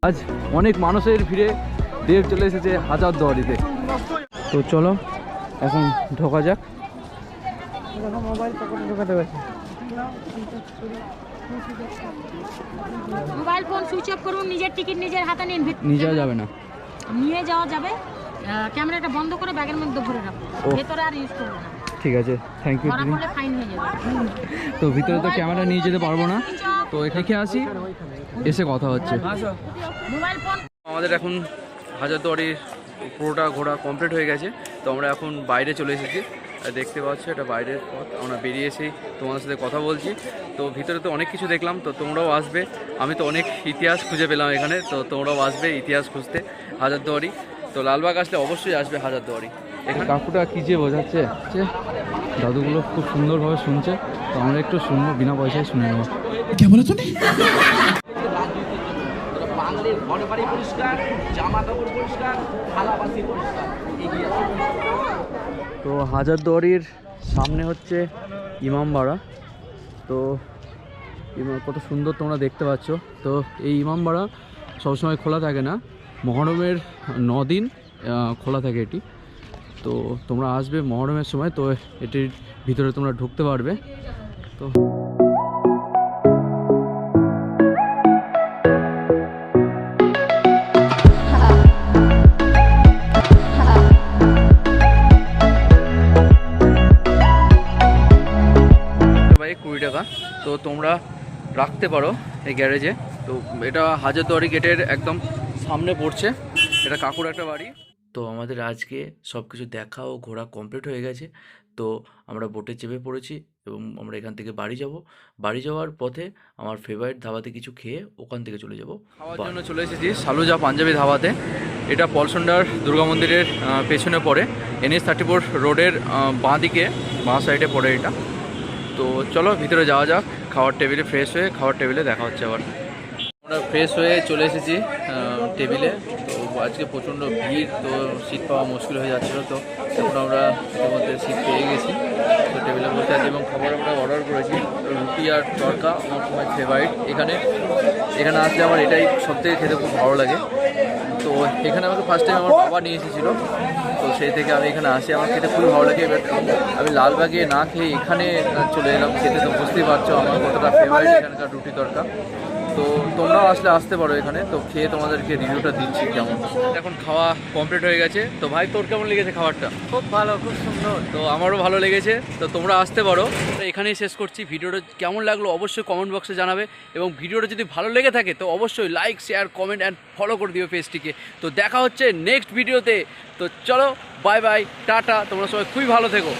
আজ অনেক মানুষের ভিড়ে দেব চলে এসেছে হাজারদুয়ারিতে। তো চলো এখন ঢোকা যাক। মোবাইল পকেটে ঢোকাতে পারছি, মোবাইল ফোন সুইচ অফ করুন, নিজের টিকিট নিজের হাতে নিন। নিয়ে যাওয়া যাবে না? নিয়ে যাওয়া যাবে, ক্যামেরাটা বন্ধ করে ব্যাগের মধ্যে ভরে রাখো, ভেতরে আর ইউজ করবো না। ঠিক আছে, থ্যাংক ইউ। ধরা পড়লে ফাইন হয়ে যাবে। তো ভিতরে তো ক্যামেরা নিয়ে যেতে পারবো না, তো এখানে আসি, এসে কথা হচ্ছে। মোবাইল ফোন আমাদের এখন হাজারদুয়ারির পুরোটা ঘোরা কমপ্লিট হয়ে গেছে। তো আমরা এখন বাইরে চলে এসেছি, দেখতে পাচ্ছ এটা বাইরের পথ। আমরা বেরিয়ে এসেই তোমাদের সাথে কথা বলছি। তো ভিতরে তো অনেক কিছু দেখলাম, তো তোমরাও আসবে। আমি তো অনেক ইতিহাস খুঁজে পেলাম এখানে, তো তোমরাও আসবে ইতিহাস খুঁজতে হাজারদুয়ারি। তো লালবাগ আসলে অবশ্যই আসবে হাজারদুয়ারি। এখানে কাকুটা কী যে বোঝাচ্ছে, দাদুগুলো খুব সুন্দরভাবে শুনছে, তো আমরা একটু শুনবো, বিনা পয়সায় শুনে নেবো। কে বলে তুমি? বাঙালির ঘর বাড়ি পরিষ্কার, জামা কাপড় পরিষ্কার, থালাবাসি পরিষ্কার। তো হাজারদুয়ারির সামনে হচ্ছে ইমামবাড়া। তো কত সুন্দর তোমরা দেখতে পাচ্ছ। তো এই ইমামবাড়া সবসময় খোলা থাকে না, মহরমের 9 দিন খোলা থাকে এটি। তো তোমরা আসবে মহরমের সময়, তো এটির ভিতরে তোমরা ঢুকতে পারবে। তো তো তোমরা রাখতে পারো এই গ্যারেজে। তো এটা হাজারদুয়ারি গেটের একদম সামনে পড়ছে, এটা কাকুর একটা বাড়ি। তো আমাদের আজকে সব কিছু দেখা ও ঘোরা কমপ্লিট হয়ে গেছে। তো আমরা বোটে চেপে পড়েছি এবং আমরা এখান থেকে বাড়ি যাব। বাড়ি যাওয়ার পথে আমার ফেভারিট ধাবাতে কিছু খেয়ে ওখান থেকে চলে যাব খাওয়ার জন্য। চলে এসেছি সালুজা পাঞ্জাবি ধাবাতে। এটা পলসন্ডার দুর্গা মন্দিরের পেছনে পড়ে, NH34 রোডের বাঁ সাইডে পড়ে এটা। তো চলো ভিতরে যাওয়া যাক, খাওয়ার টেবিলে ফ্রেশ হয়ে খাওয়ার টেবিলে দেখা হচ্ছে আবার। আমরা ফ্রেশ হয়ে চলে এসেছি টেবিলে। তো আজকে প্রচণ্ড ভিড়, তো সিট পাওয়া মুশকিল হয়ে যাচ্ছিলো। তো এখন আমরা ইতিমধ্যে সিট পেয়ে গেছি, তো টেবিলে বসে আছি এবং খাবার আমরা অর্ডার করেছি। রুটি আর তড়কা আমার খুবই ফেভারিট। এখানে আসলে আমার এটাই সবথেকে খেতে খুব ভালো লাগে। তো এখানে আমাকে ফার্স্ট টাইম আমার বাবা নিয়ে এসেছিলো, তো সেই থেকে আমি এখানে আসি, আমার খেতে খুবই ভালো লাগে। এবার আমি লালবাগে না খেয়ে এখানে চলে এলাম খেতে, তো বুঝতেই পারছো আমার কতটা ফেভারিট এখানকার রুটি তড়কা। তো তোমরাও আসতে পারো এখানে, তো খেয়ে তোমাদেরকে রিভিউটা দিচ্ছি কেমন। এখন খাওয়া কমপ্লিট হয়ে গেছে। তো ভাই তোর কেমন লেগেছে খাবারটা? খুব ভালো, খুব সুন্দর। তো আমারও ভালো লেগেছে, তো তোমরা আসতে পারো। এখানেই শেষ করছি। ভিডিওটা কেমন লাগলো অবশ্যই কমেন্ট বক্সে জানাবে, এবং ভিডিওটা যদি ভালো লেগে থাকে তো অবশ্যই like, share, comment and follow করে দিও পেজটিকে। তো দেখা হচ্ছে নেক্সট ভিডিওতে। তো চলো, বাই বাই, টাটা, তোমরা সবাই খুবই ভালো থেকো।